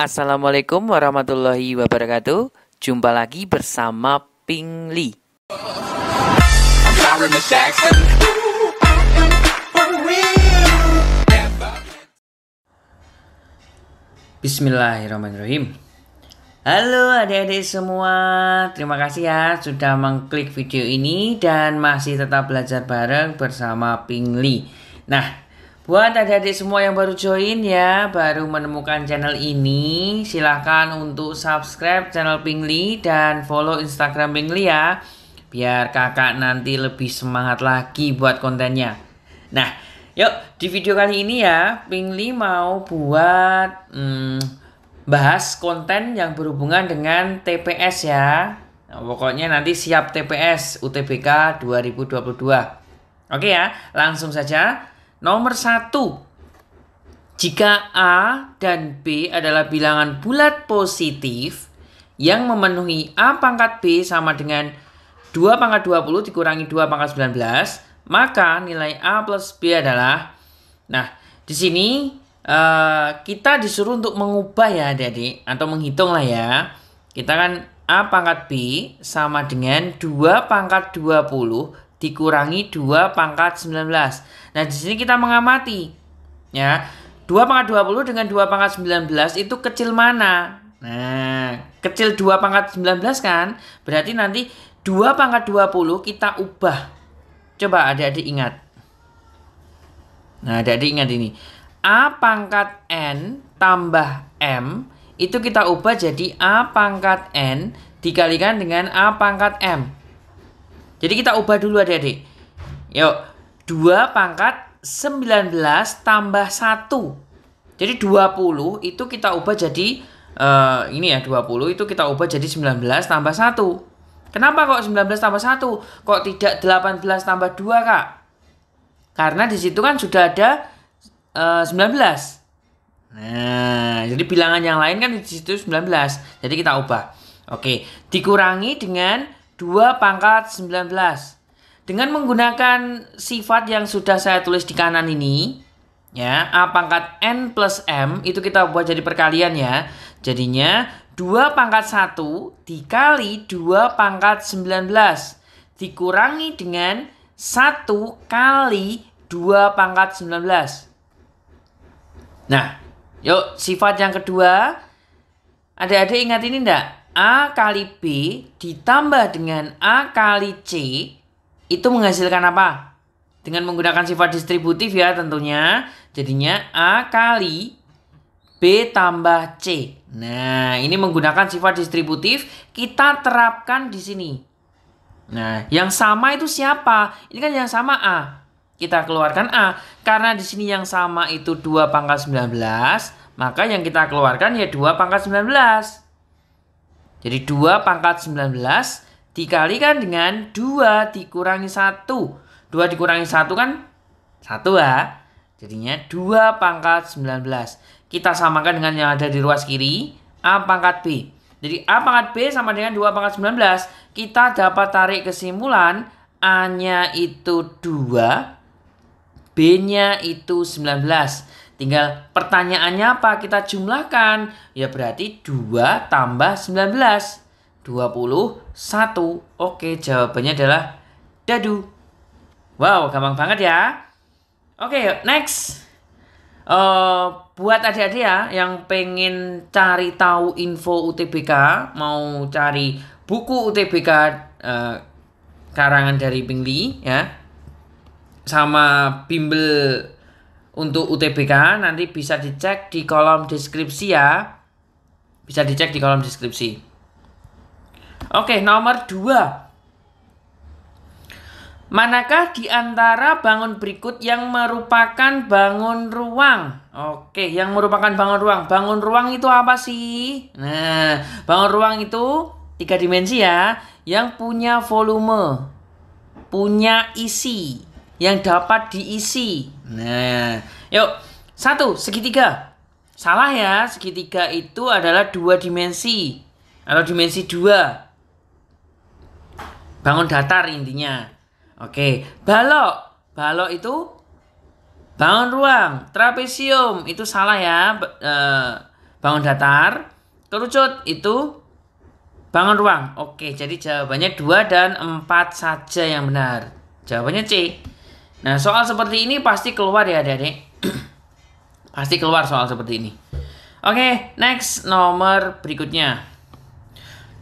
Assalamualaikum warahmatullahi wabarakatuh. Jumpa lagi bersama Ping Li. Bismillahirrahmanirrahim. Halo adik-adik semua, terima kasih ya sudah mengklik video ini dan masih tetap belajar bareng bersama Ping Li. Nah, buat adik-adik semua yang baru join ya, baru menemukan channel ini, silahkan untuk subscribe channel Ping Li dan follow Instagram Ping Li ya, biar kakak nanti lebih semangat lagi buat kontennya. Nah, yuk di video kali ini ya, Ping Li mau buat bahas konten yang berhubungan dengan TPS ya. Nah, pokoknya nanti siap TPS UTBK 2022. Oke ya, langsung saja. Nomor 1, jika A dan B adalah bilangan bulat positif yang memenuhi A pangkat B sama dengan 2 pangkat 20 dikurangi 2 pangkat 19, maka nilai A plus B adalah, nah di sini kita disuruh untuk mengubah ya adik-adik, atau menghitung lah ya. Kita kan A pangkat B sama dengan 2 pangkat 20 dikurangi 2 pangkat 19. Nah, di sini kita mengamati ya. 2 pangkat 20 dengan 2 pangkat 19 itu kecil mana? Nah, kecil 2 pangkat 19 kan? Berarti nanti 2 pangkat 20 kita ubah. Coba adik-adik ingat. Nah, adik-adik ingat ini. A pangkat N tambah M itu kita ubah jadi A pangkat N dikalikan dengan A pangkat M. Jadi kita ubah dulu adik-adik. Yuk, 2 pangkat 19 tambah 1. Jadi 20 itu kita ubah jadi, ini ya 20 itu kita ubah jadi 19 tambah 1. Kenapa kok 19 tambah 1? Kok tidak 18 tambah 2 kak? Karena di situ kan sudah ada 19. Nah, jadi bilangan yang lain kan di situ 19. Jadi kita ubah. Oke, dikurangi dengan 2 pangkat 19. Dengan menggunakan sifat yang sudah saya tulis di kanan ini, ya, A pangkat N plus M, itu kita buat jadi perkalian ya. Jadinya 2 pangkat 1 dikali 2 pangkat 19 dikurangi dengan 1 kali 2 pangkat 19. Nah, yuk sifat yang kedua. Adik-adik ingat ini enggak? A kali B ditambah dengan A kali C itu menghasilkan apa? Dengan menggunakan sifat distributif ya tentunya. Jadinya A kali B tambah C. Nah, ini menggunakan sifat distributif kita terapkan di sini. Nah, yang sama itu siapa? Ini kan yang sama A. Kita keluarkan A. Karena di sini yang sama itu 2 pangkat 19, maka yang kita keluarkan ya 2 pangkat 19. Jadi 2 pangkat 19 dikalikan dengan 2 dikurangi 1. 2 dikurangi 1 kan 1 ya. Jadinya 2 pangkat 19. Kita samakan dengan yang ada di ruas kiri, A pangkat B. Jadi A pangkat B sama dengan 2 pangkat 19. Kita dapat tarik kesimpulan A-nya itu 2, B-nya itu 19. Tinggal pertanyaannya apa? Kita jumlahkan. Ya berarti 2 tambah 19. 21. Oke, jawabannya adalah dadu. Wow, gampang banget ya. Oke, next. Buat adik-adik ya yang pengen cari tahu info UTBK, mau cari buku UTBK karangan dari Ping Li ya, sama bimbel untuk UTBK, nanti bisa dicek di kolom deskripsi ya. Bisa dicek di kolom deskripsi. Oke, nomor 2. Manakah di antara bangun berikut yang merupakan bangun ruang? Oke, yang merupakan bangun ruang. Bangun ruang itu apa sih? Nah, bangun ruang itu 3 dimensi ya. Yang punya volume, punya isi, yang dapat diisi. Nah, yuk. 1, segitiga. Salah ya, segitiga itu adalah 2 dimensi. Atau dimensi 2. Bangun datar intinya. Oke, balok. Balok itu bangun ruang. Trapesium itu salah ya. bangun datar, kerucut itu bangun ruang. Oke, jadi jawabannya 2 dan 4 saja yang benar. Jawabannya C. Nah, soal seperti ini pasti keluar ya adik-adik. Pasti keluar soal seperti ini. Oke, next nomor berikutnya.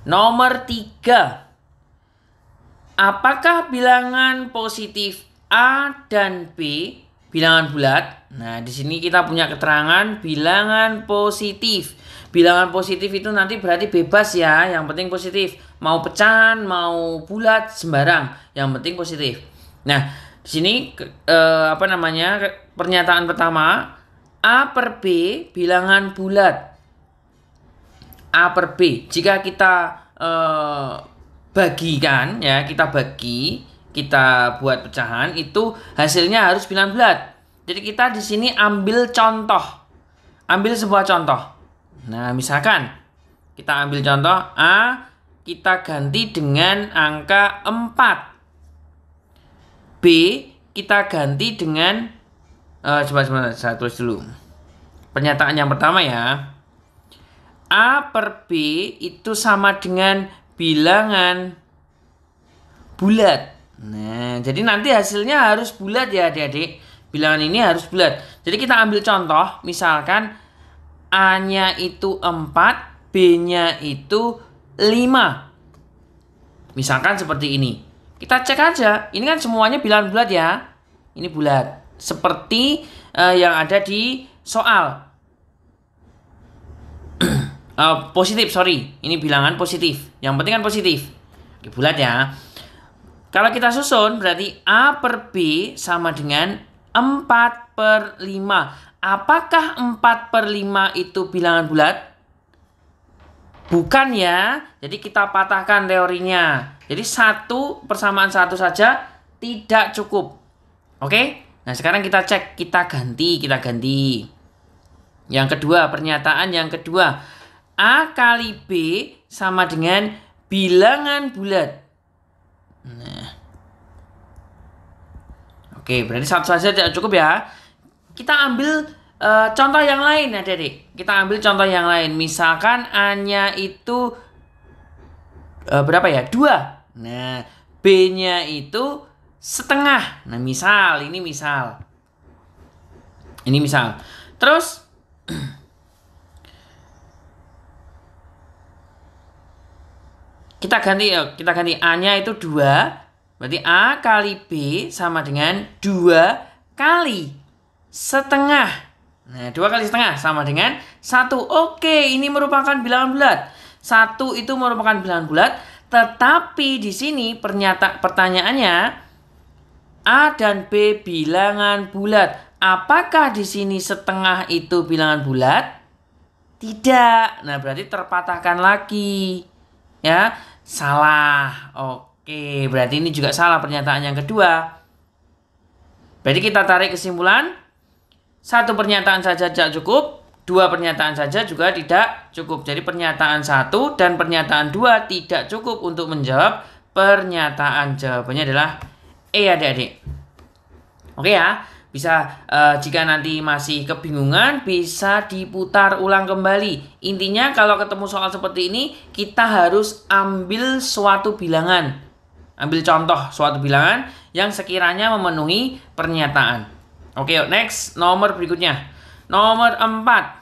Nomor 3. Apakah bilangan positif A dan B bilangan bulat? Nah, di sini kita punya keterangan bilangan positif. Bilangan positif itu nanti berarti bebas ya, yang penting positif. Mau pecahan, mau bulat, sembarang, yang penting positif. Nah, di sini pernyataan pertama, A per B bilangan bulat. A per B. Jika kita bagikan ya, kita buat pecahan, itu hasilnya harus bilangan bulat. Jadi kita di sini ambil contoh. Ambil sebuah contoh. Nah, misalkan kita ambil contoh A, kita ganti dengan angka 4. B, kita ganti dengan coba saya tulis dulu. Pernyataan yang pertama ya. A per B itu sama dengan bilangan bulat. Nah, jadi nanti hasilnya harus bulat ya adik-adik. Bilangan ini harus bulat. Jadi kita ambil contoh, misalkan A-nya itu 4, B-nya itu 5. Misalkan seperti ini. Kita cek aja, ini kan semuanya bilangan bulat ya. Ini bulat. Seperti yang ada di soal. Positif, sorry. Ini bilangan positif. Yang penting kan positif. Oke, bulat ya. Kalau kita susun, berarti A per B sama dengan 4 per 5. Apakah 4 per 5 itu bilangan bulat? Bukan ya. Jadi kita patahkan teorinya. Jadi 1 persamaan 1 saja tidak cukup. Oke? Nah, sekarang kita cek. Kita ganti. Yang kedua, pernyataan yang kedua. A kali B sama dengan bilangan bulat. Nah. Oke, berarti 1 saja tidak cukup ya. Kita ambil contoh yang lain adik-adik. Kita ambil contoh yang lain. Misalkan A-nya itu berapa ya? 2. Nah, B-nya itu setengah. Nah, ini misal. Terus kita ganti A-nya itu 2. Berarti A kali B sama dengan 2 kali setengah. Nah, 2 kali setengah sama dengan 1. Oke, ini merupakan bilangan bulat. 1 itu merupakan bilangan bulat, tetapi di sini pertanyaannya A dan B bilangan bulat. Apakah di sini setengah itu bilangan bulat? Tidak. Nah, berarti terpatahkan lagi. Ya, salah. Oke, berarti ini juga salah pernyataan yang kedua. Berarti kita tarik kesimpulan, 1 pernyataan saja tidak cukup, 2 pernyataan saja juga tidak cukup. Jadi pernyataan 1 dan pernyataan 2 tidak cukup untuk menjawab pernyataan. Jawabannya adalah E adik-adik. Oke ya, bisa jika nanti masih kebingungan bisa diputar ulang kembali. Intinya kalau ketemu soal seperti ini kita harus ambil suatu bilangan. Ambil contoh suatu bilangan yang sekiranya memenuhi pernyataan. Oke, next nomor berikutnya. Nomor 4.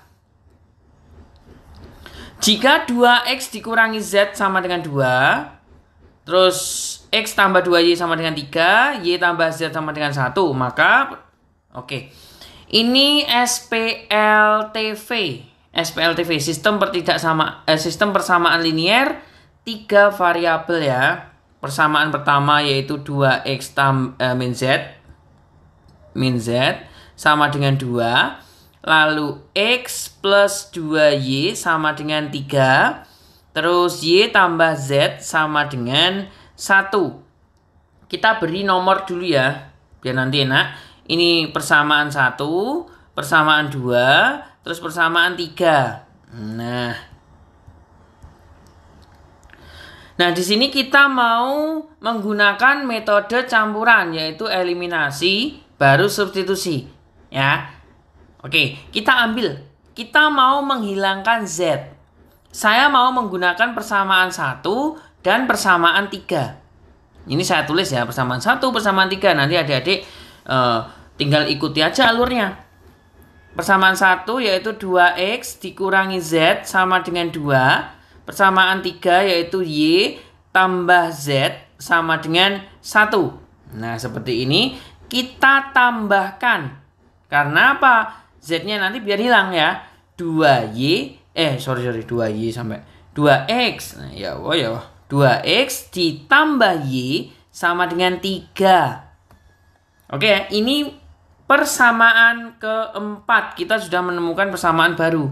Jika 2x dikurangi z sama dengan 2, terus x tambah 2y sama dengan 3, y tambah z sama dengan 1, maka oke. Ini SPLTV, sistem persamaan linier 3 variabel ya. Persamaan pertama yaitu 2x min z sama dengan 2. Lalu x plus 2y sama dengan 3. Terus y tambah z sama dengan 1. Kita beri nomor dulu ya, biar nanti enak. Ini persamaan 1, persamaan 2, terus persamaan 3. Nah, di sini kita mau menggunakan metode campuran, yaitu eliminasi baru substitusi, ya. Oke, kita ambil kita mau menghilangkan Z. Saya mau menggunakan persamaan 1 dan persamaan 3. Ini saya tulis ya, persamaan 1, persamaan 3. Nanti adik-adik tinggal ikuti aja alurnya. Persamaan 1 yaitu 2X dikurangi Z sama dengan 2. Persamaan 3 yaitu Y tambah Z sama dengan 1. Nah, seperti ini kita tambahkan. Karena apa? Z-nya nanti biar hilang ya. 2Y 2Y sampai 2X. Nah, ya 2X ditambah Y sama dengan 3. Oke, ini persamaan keempat. Kita sudah menemukan persamaan baru.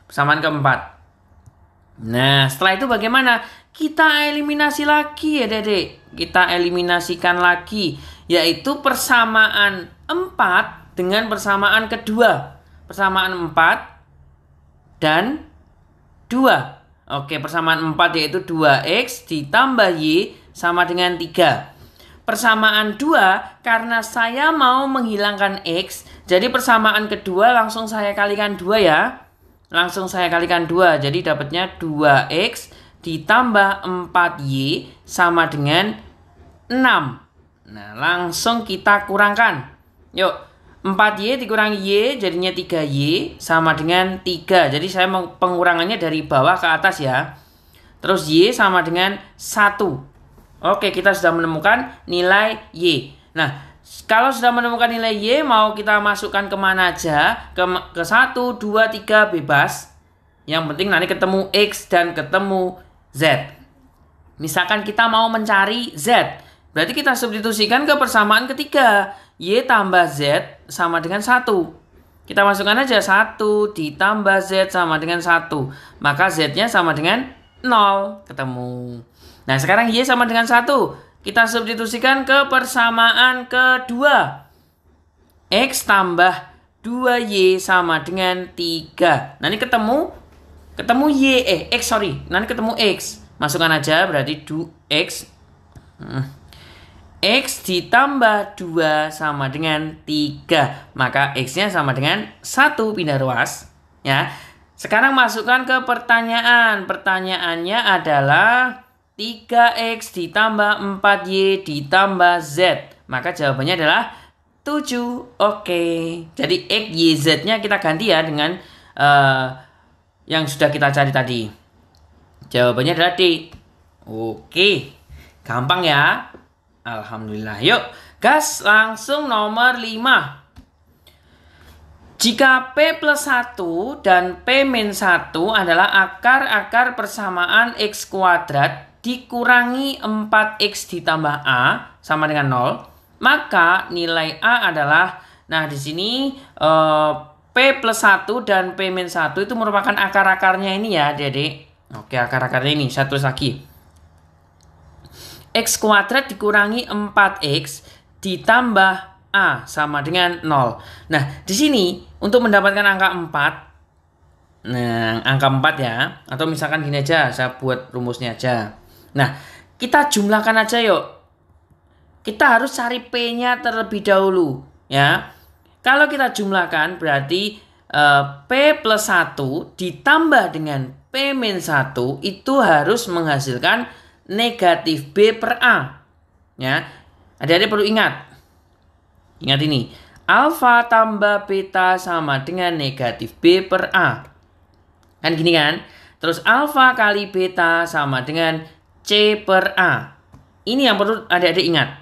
Persamaan keempat. Nah, setelah itu bagaimana? Kita eliminasi lagi ya, Dedek. Kita eliminasikan lagi. Yaitu persamaan 4 dengan persamaan kedua. Persamaan 4 dan 2. Oke, persamaan 4 yaitu 2X ditambah Y sama dengan 3. Persamaan 2, karena saya mau menghilangkan X, jadi persamaan kedua langsung saya kalikan 2 ya. Langsung saya kalikan 2, jadi dapatnya 2X ditambah 4Y sama dengan 6. Nah, langsung kita kurangkan. Yuk, 4Y dikurangi Y jadinya 3Y sama dengan 3. Jadi saya mau pengurangannya dari bawah ke atas ya. Terus Y sama dengan 1. Oke, kita sudah menemukan nilai Y. Nah, kalau sudah menemukan nilai Y, mau kita masukkan kemana aja? Ke 1, 2, 3 bebas. Yang penting nanti ketemu X dan ketemu Z. Misalkan kita mau mencari Z. Berarti kita substitusikan ke persamaan ketiga. Y tambah Z sama dengan 1. Kita masukkan aja 1 ditambah Z sama dengan 1. Maka Z-nya sama dengan 0. Ketemu. Nah, sekarang Y sama dengan 1. Kita substitusikan ke persamaan kedua. X tambah 2Y sama dengan 3. Nanti ketemu Y. Nanti ketemu X. Masukkan aja berarti X. X ditambah 2 sama dengan 3. Maka X-nya sama dengan 1, pindah ruas. Ya. Sekarang masukkan ke pertanyaan. Pertanyaannya adalah 3X ditambah 4Y ditambah Z. Maka jawabannya adalah 7. Oke. Jadi X, Y, Z-nya kita ganti ya dengan yang sudah kita cari tadi. Jawabannya adalah D. Oke. Gampang ya. Alhamdulillah. Yuk, gas langsung nomor 5. Jika P plus 1 dan P min 1 adalah akar-akar persamaan X kuadrat dikurangi 4X ditambah A sama dengan 0, maka nilai A adalah, nah di sini P plus 1 dan P min 1 itu merupakan akar-akarnya ini ya, Dedek. Oke, akar-akarnya ini. Saya tulis lagi. X kuadrat dikurangi 4X ditambah A sama dengan 0. Nah, di sini untuk mendapatkan angka 4. Nah, angka 4 ya. Atau misalkan gini aja, saya buat rumusnya aja. Nah, kita jumlahkan aja yuk. Kita harus cari P-nya terlebih dahulu. Ya. Kalau kita jumlahkan berarti P plus 1 ditambah dengan P min 1 itu harus menghasilkan negatif B per A. Ya. Adik-adik perlu ingat. Ingat ini. Alfa tambah beta sama dengan negatif B per A. Kan gini kan? Terus alfa kali beta sama dengan C per A. Ini yang perlu adik-adik ingat.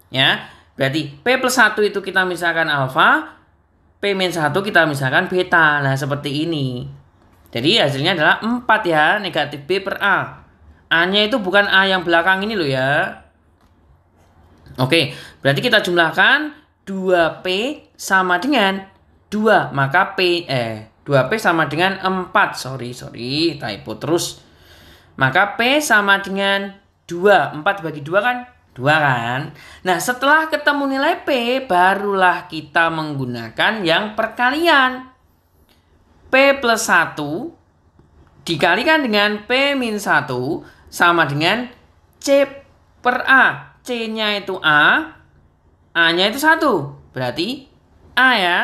Ya. Berarti P plus 1 itu kita misalkan alfa, P min 1 kita misalkan beta. Nah, seperti ini. Jadi hasilnya adalah 4 ya, negatif B per A. A-nya itu bukan A yang belakang ini loh ya. Oke, berarti kita jumlahkan 2P sama dengan 2. Maka 2P sama dengan 4. Sorry, typo terus. Maka P sama dengan 2. 4 bagi 2 kan? 2 kan? Nah, setelah ketemu nilai P, barulah kita menggunakan yang perkalian. P plus 1 dikalikan dengan P min 1 sama dengan C per A. C-nya itu A, A-nya itu 1. Berarti A ya.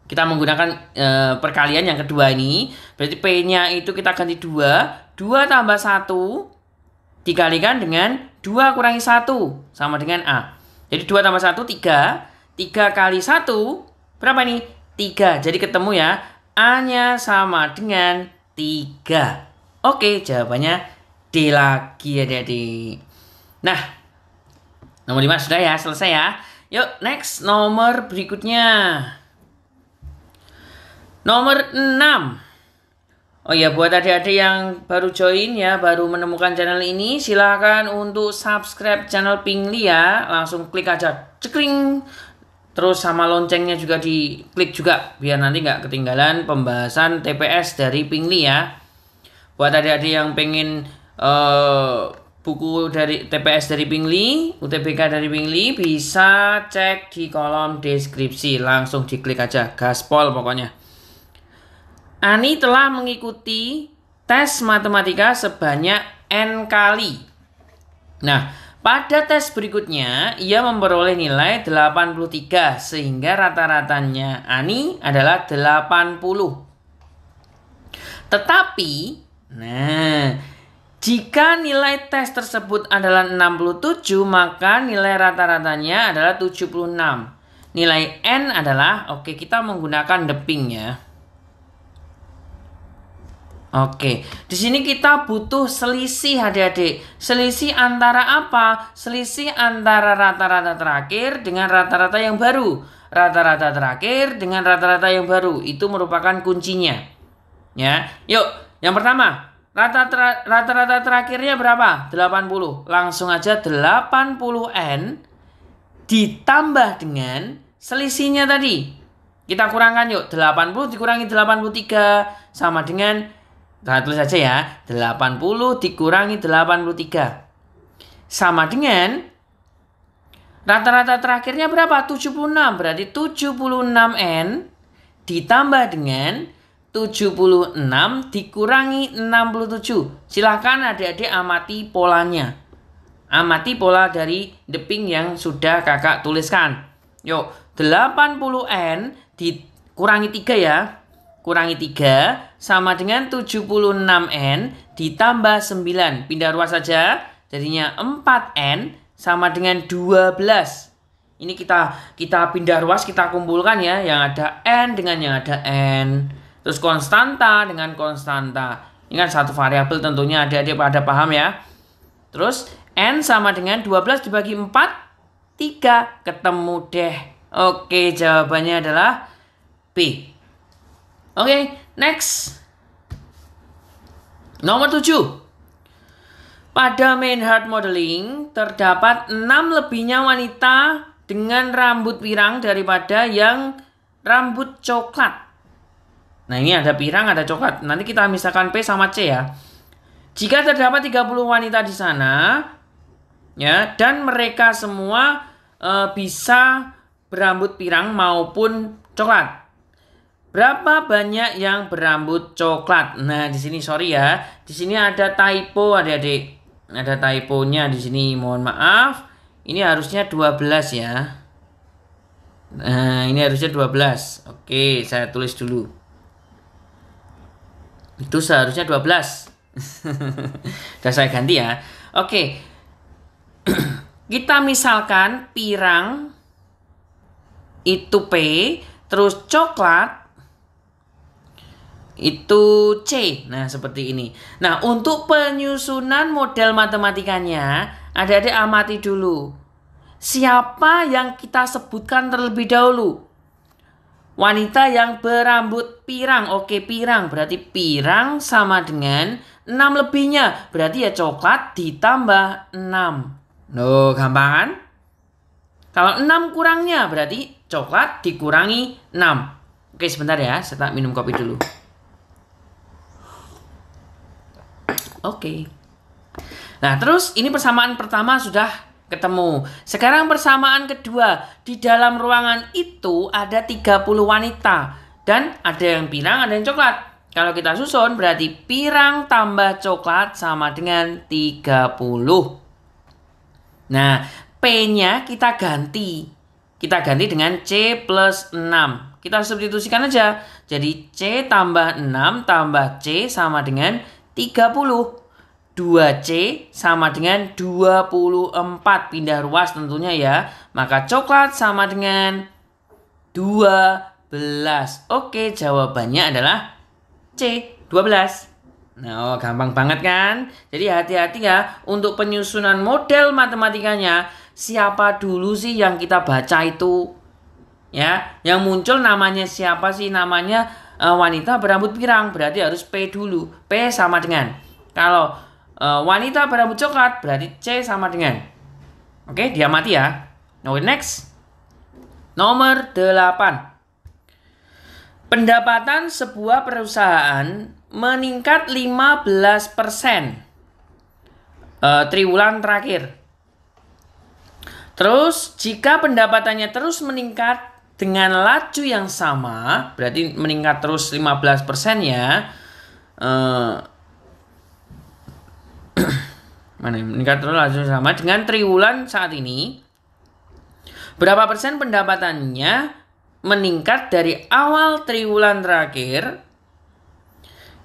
Kita menggunakan perkalian yang kedua ini. Berarti P-nya itu kita ganti 2. 2 tambah 1 dikalikan dengan 2 kurangi 1 sama dengan A. Jadi 2 tambah 1, 3. 3 kali 1 berapa nih? 3. Jadi ketemu ya. A-nya sama dengan 3. Oke, jawabannya D lagi adik-adik. Nah, nomor 5 sudah ya, selesai ya. Yuk, next nomor berikutnya. Nomor 6. Oh ya, buat adik-adik yang baru join ya, baru menemukan channel ini, silahkan untuk subscribe channel Pingli ya. Langsung klik aja, cekring. Terus sama loncengnya juga diklik juga, biar nanti nggak ketinggalan pembahasan TPS dari Pingli ya. Buat adik-adik yang pengen buku dari TPS dari Pingli, UTBK dari Pingli, bisa cek di kolom deskripsi. Langsung diklik aja, gaspol pokoknya. Ani telah mengikuti tes matematika sebanyak N kali. Nah, pada tes berikutnya, ia memperoleh nilai 83, sehingga rata-ratanya Ani adalah 80. Tetapi, jika nilai tes tersebut adalah 67, maka nilai rata-ratanya adalah 76. Nilai N adalah, oke, kita menggunakan deping ya. Oke, di sini kita butuh selisih adik-adik. Selisih antara apa? Selisih antara rata-rata terakhir dengan rata-rata yang baru. Rata-rata terakhir dengan rata-rata yang baru. Itu merupakan kuncinya. Ya, yuk, yang pertama. Rata-rata terakhirnya berapa? 80. Langsung aja 80N ditambah dengan selisihnya tadi. Kita kurangkan yuk. 80 dikurangi 83 sama dengan, kita tulis saja ya, 80 dikurangi 83. Sama dengan rata-rata terakhirnya berapa? 76. Berarti 76N ditambah dengan 76 dikurangi 67. Silahkan adik-adik amati polanya. Amati pola dari deping yang sudah kakak tuliskan. Yuk, 80N dikurangi 3 ya. Kurangi 3 sama dengan 76N ditambah 9. Pindah ruas saja. Jadinya 4N sama dengan 12. Ini kita pindah ruas, kita kumpulkan ya. Yang ada N dengan yang ada N. Terus konstanta dengan konstanta. Ini kan satu variabel tentunya adik-adik pada paham ya. Terus N sama dengan 12 dibagi 4, 3. Ketemu deh. Oke, jawabannya adalah B. Oke, next. Nomor 7. Pada Maynard Modeling terdapat 6 lebihnya wanita dengan rambut pirang daripada yang rambut coklat. Nah, ini ada pirang, ada coklat. Nanti kita misalkan P sama C ya. Jika terdapat 30 wanita di sana, ya, dan mereka semua bisa berambut pirang maupun coklat. Berapa banyak yang berambut coklat? Nah, di sini sorry ya. Di sini ada typo adik-adik. Ada typonya di sini. Mohon maaf. Ini harusnya 12 ya. Nah, ini harusnya 12. Oke, saya tulis dulu. Itu seharusnya 12. Sudah saya ganti ya. Oke. Kita misalkan pirang itu P, terus coklat itu C. Nah, seperti ini. Nah, untuk penyusunan model matematikanya, adik-adik amati dulu. Siapa yang kita sebutkan terlebih dahulu? Wanita yang berambut pirang. Oke, pirang. Berarti pirang sama dengan 6 lebihnya. Berarti ya coklat ditambah 6. Loh, gampang kan? Kalau 6 kurangnya berarti coklat dikurangi 6. Oke, sebentar ya. Saya minum kopi dulu. Oke. Nah, terus ini persamaan pertama sudah ketemu. Sekarang persamaan kedua. Di dalam ruangan itu ada 30 wanita. Dan ada yang pirang, ada yang coklat. Kalau kita susun berarti pirang tambah coklat sama dengan 30. Nah, P-nya kita ganti. Kita ganti dengan C plus 6. Kita substitusikan aja. Jadi C tambah 6 tambah C sama dengan 30. 2C sama dengan 24. Pindah ruas tentunya ya. Maka coklat sama dengan 12. Oke, jawabannya adalah C, 12. Nah, gampang banget kan? Jadi hati-hati ya untuk penyusunan model matematikanya. Siapa dulu sih yang kita baca itu? Ya, yang muncul namanya siapa sih? Namanya wanita berambut pirang, berarti harus P dulu. P sama dengan. Kalau wanita berambut coklat, berarti C sama dengan. Oke, diamati ya. Now next. Nomor 8. Pendapatan sebuah perusahaan meningkat 15% triwulan terakhir. Terus, jika pendapatannya terus meningkat dengan laju yang sama, berarti meningkat terus 15% ya. Mana meningkat terus laju yang sama dengan triwulan saat ini. Berapa persen pendapatannya meningkat dari awal triwulan terakhir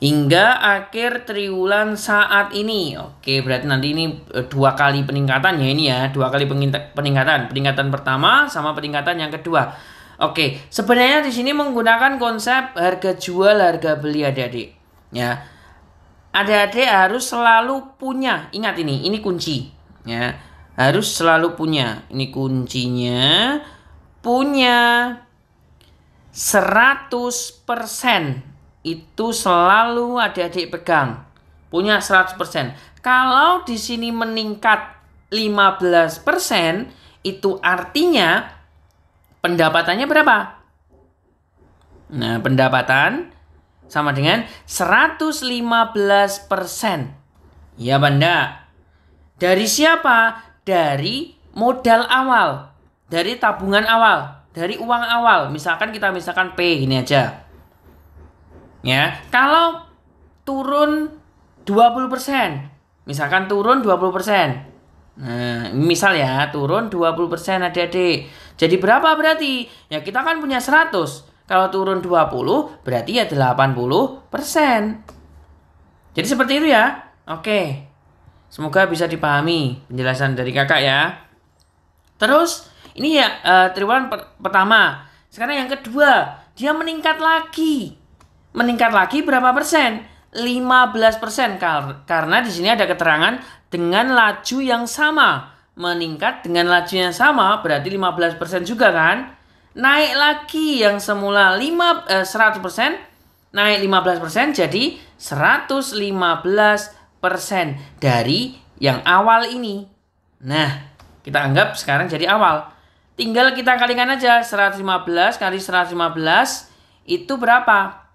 hingga akhir triwulan saat ini. Oke, berarti nanti ini 2 kali peningkatan ya ini ya. 2 kali peningkatan. Peningkatan pertama sama peningkatan yang kedua. Oke, sebenarnya di sini menggunakan konsep harga jual, harga beli adik-adik. Ya. Adik-adik harus selalu punya. Ingat ini kunci. Ya. Harus selalu punya. Ini kuncinya. Punya 100%. Itu selalu adik-adik pegang. Punya 100%. Kalau di sini meningkat 15%, itu artinya pendapatannya berapa? Nah, pendapatan sama dengan 115%. Ya, Banda. Dari siapa? Dari modal awal. Dari tabungan awal. Dari uang awal. Misalkan P gini aja. Ya, kalau turun 20%. Misalkan turun 20%. Nah, misal ya, turun 20% adik-adik. Jadi berapa berarti? Ya kita kan punya 100. Kalau turun 20 berarti ya 80%. Jadi seperti itu ya. Oke. Semoga bisa dipahami penjelasan dari kakak ya. Terus ini ya triwulan pertama. Sekarang yang kedua, dia meningkat lagi. Meningkat lagi berapa persen? 15%. Karena di sini ada keterangan dengan laju yang sama. Meningkat dengan laju yang sama berarti 15% juga kan? Naik lagi yang semula 100%, naik 15% jadi 115% dari yang awal ini. Nah, kita anggap sekarang jadi awal. Tinggal kita kalikan aja 115 kali 115 itu berapa?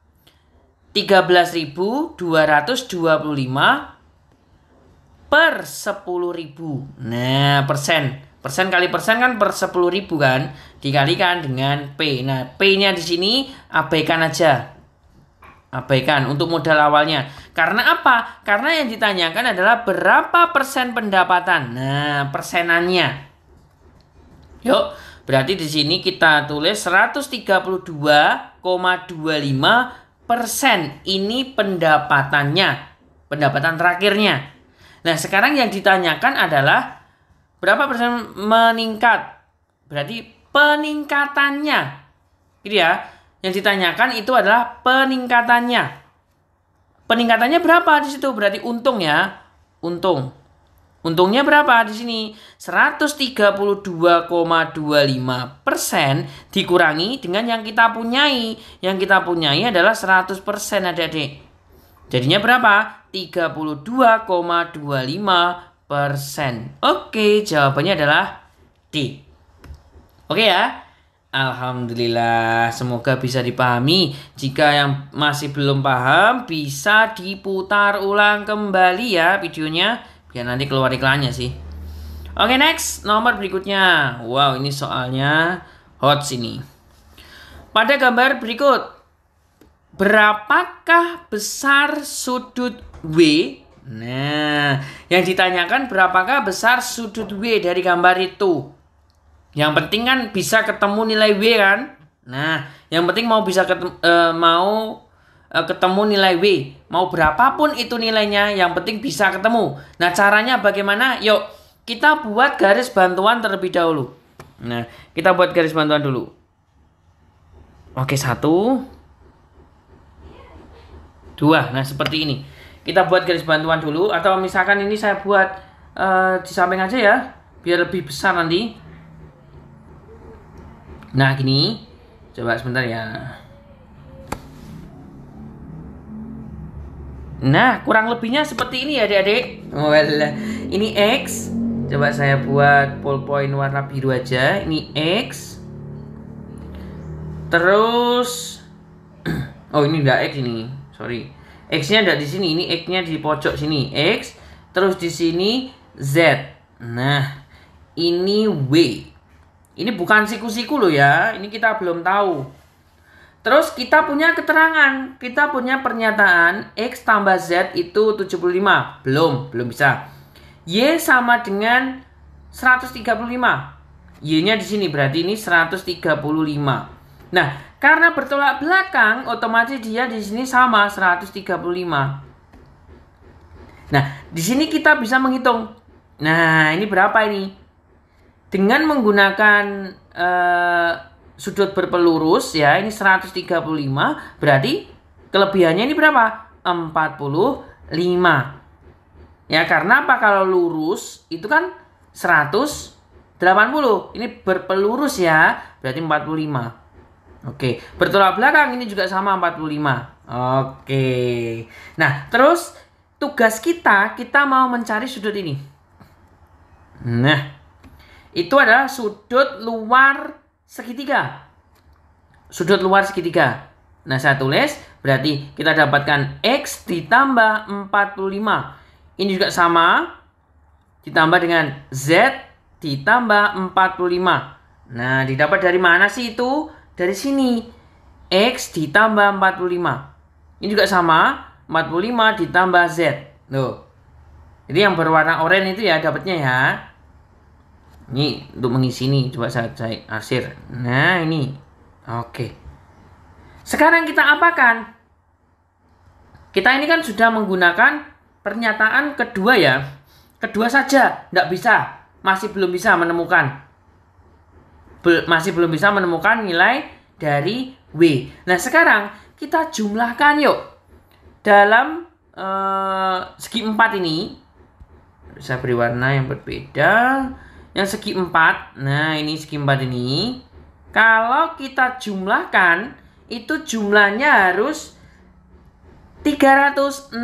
13.225 per 10.000. Nah, persen kali persen kan per 10.000 kan, dikalikan dengan P. Nah, P-nya di sini abaikan aja. Abaikan untuk modal awalnya. Karena apa? Karena yang ditanyakan adalah berapa persen pendapatan. Nah, persenannya. Yuk, berarti di sini kita tulis 132,25%. Ini pendapatannya. Pendapatan terakhirnya. Nah, sekarang yang ditanyakan adalah berapa persen meningkat? Berarti peningkatannya. Gitu ya. Yang ditanyakan itu adalah peningkatannya. Peningkatannya berapa di situ? Berarti untung ya. Untung. Untungnya berapa di sini? 132,25% dikurangi dengan yang kita punyai. Yang kita punyai adalah 100% adik-adik. Jadinya berapa? 32,25%. Oke, jawabannya adalah D. Oke ya. Alhamdulillah, semoga bisa dipahami. Jika yang masih belum paham, bisa diputar ulang kembali ya videonya. Biar nanti keluar iklannya sih. Oke, next. Nomor berikutnya. Wow, ini soalnya hot sini. Pada gambar berikut, berapakah besar sudut W? Nah, yang ditanyakan berapakah besar sudut W dari gambar itu. Yang penting kan bisa ketemu nilai W kan. Nah, yang penting mau bisa ketemu nilai W. Mau berapapun itu nilainya, yang penting bisa ketemu. Nah, caranya bagaimana? Yuk, kita buat garis bantuan terlebih dahulu. Nah, kita buat garis bantuan dulu. Oke, 1, 2. Nah, seperti ini. Kita buat garis bantuan dulu. Atau misalkan ini saya buat di samping aja ya, biar lebih besar nanti. Nah, gini. Coba sebentar ya. Nah, kurang lebihnya seperti ini ya adik-adik. Walah, ini X. Coba saya buat ballpoint warna biru aja. Ini X. Terus oh, ini enggak X ini. Sorry. X-nya enggak di sini. Ini X-nya di pojok sini. X. Terus di sini Z. Nah, ini W. Ini bukan siku-siku loh ya. Ini kita belum tahu. Terus kita punya keterangan. Kita punya pernyataan X tambah Z itu 75. Belum bisa. Y sama dengan 135. Y-nya di sini berarti ini 135. Nah, karena bertolak belakang, otomatis dia di sini sama 135. Nah, di sini kita bisa menghitung. Nah, ini berapa ini? Dengan menggunakan sudut berpelurus ya, ini 135, berarti kelebihannya ini berapa? 45. Ya, karena apa? Kalau lurus itu kan 180. Ini berpelurus ya, berarti 45. Oke, bertolak belakang ini juga sama 45. Oke. Nah, terus tugas kita mau mencari sudut ini. Nah, itu adalah sudut luar segitiga. Sudut luar segitiga. Nah, saya tulis berarti kita dapatkan X ditambah 45. Ini juga sama. Ditambah dengan Z ditambah 45. Nah, didapat dari mana sih itu? Dari sini. X ditambah 45. Ini juga sama. 45 ditambah Z. Loh. Jadi yang berwarna oranye itu ya dapatnya ya. Ini untuk mengisi ini, coba saya arsir. Nah, ini. Oke. Sekarang kita apakan? Kita ini kan sudah menggunakan pernyataan kedua ya. Kedua saja, tidak bisa. Masih belum bisa menemukan. Masih belum bisa menemukan nilai dari W. Nah, sekarang kita jumlahkan yuk. Dalam segi 4 ini. Saya beri warna yang berbeda. Yang segi 4, nah ini segi 4 ini, kalau kita jumlahkan, itu jumlahnya harus 360.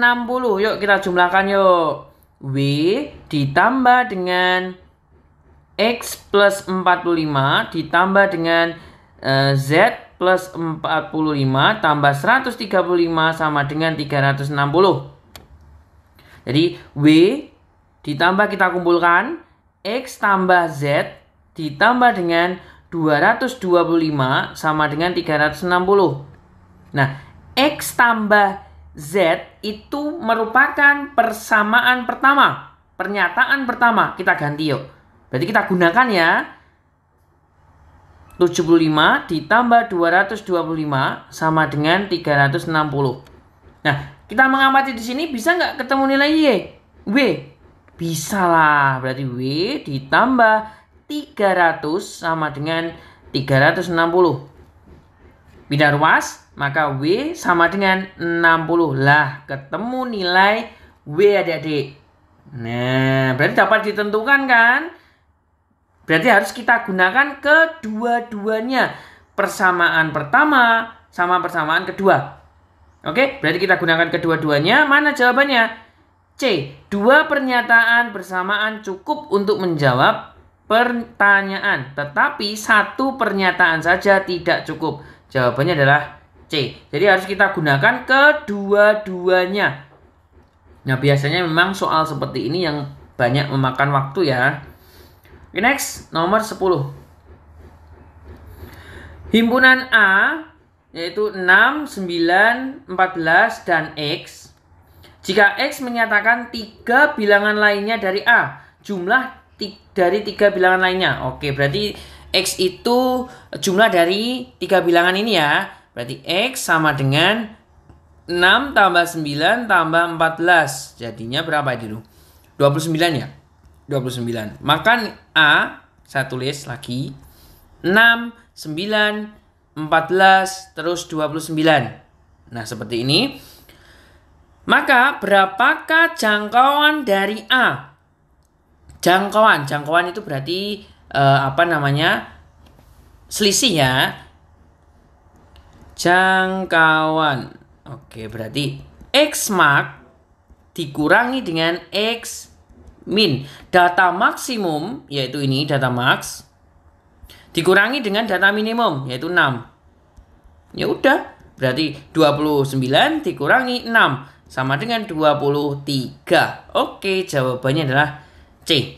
Yuk kita jumlahkan yuk. W ditambah dengan X plus 45 ditambah dengan Z plus 45 tambah 135 sama dengan 360. Jadi W ditambah kita kumpulkan X tambah Z ditambah dengan 225 sama dengan 360. Nah, X tambah Z itu merupakan persamaan pertama. Pernyataan pertama. Kita ganti yuk. Berarti kita gunakan ya. 75 ditambah 225 sama dengan 360. Nah, kita mengamati di sini bisa nggak ketemu nilai Y? W. Bisa lah, berarti W ditambah 300 sama dengan 360. Pindah ruas, maka W sama dengan 60. Lah, ketemu nilai W adik-adik. Nah, berarti dapat ditentukan kan? Berarti harus kita gunakan kedua-duanya. Persamaan pertama sama persamaan kedua. Oke, berarti kita gunakan kedua-duanya. Mana jawabannya? C. Dua pernyataan bersamaan cukup untuk menjawab pertanyaan. Tetapi satu pernyataan saja tidak cukup. Jawabannya adalah C. Jadi harus kita gunakan kedua-duanya. Nah, biasanya memang soal seperti ini yang banyak memakan waktu ya. Oke, next. Nomor 10. Himpunan A, yaitu 6, 9, 14, dan X. Jika X menyatakan 3 bilangan lainnya dari A, jumlah dari 3 bilangan lainnya. Oke, berarti X itu jumlah dari 3 bilangan ini ya. Berarti X sama dengan 6 tambah 9 tambah 14. Jadinya berapa dulu? 29 ya? 29. Maka A, saya tulis lagi. 6, 9, 14, terus 29. Nah, seperti ini. Maka berapakah jangkauan dari A? Jangkauan itu berarti selisih ya. Jangkauan. Oke, berarti X max dikurangi dengan X min. Data maksimum, yaitu ini data max, dikurangi dengan data minimum, yaitu 6. Ya udah, berarti 29 dikurangi 6 sama dengan 23. Oke, jawabannya adalah C.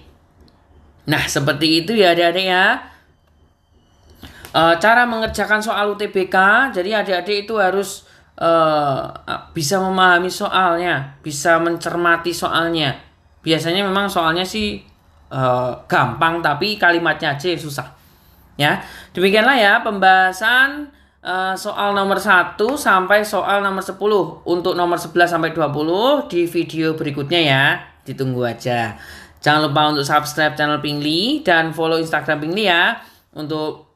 Nah, seperti itu ya adik-adik ya. Cara mengerjakan soal UTBK, jadi adik-adik itu harus bisa memahami soalnya, bisa mencermati soalnya. Biasanya memang soalnya sih gampang, tapi kalimatnya aja susah. Ya, demikianlah ya pembahasan soal nomor 1 sampai soal nomor 10. Untuk nomor 11 sampai 20 di video berikutnya ya. Ditunggu aja. Jangan lupa untuk subscribe channel Pingli dan follow Instagram Pingli ya. Untuk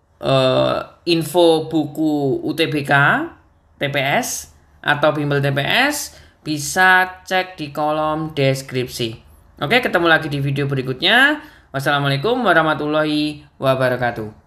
info buku UTBK, TPS atau bimbel TPS bisa cek di kolom deskripsi. Oke, ketemu lagi di video berikutnya. Wassalamualaikum warahmatullahi wabarakatuh.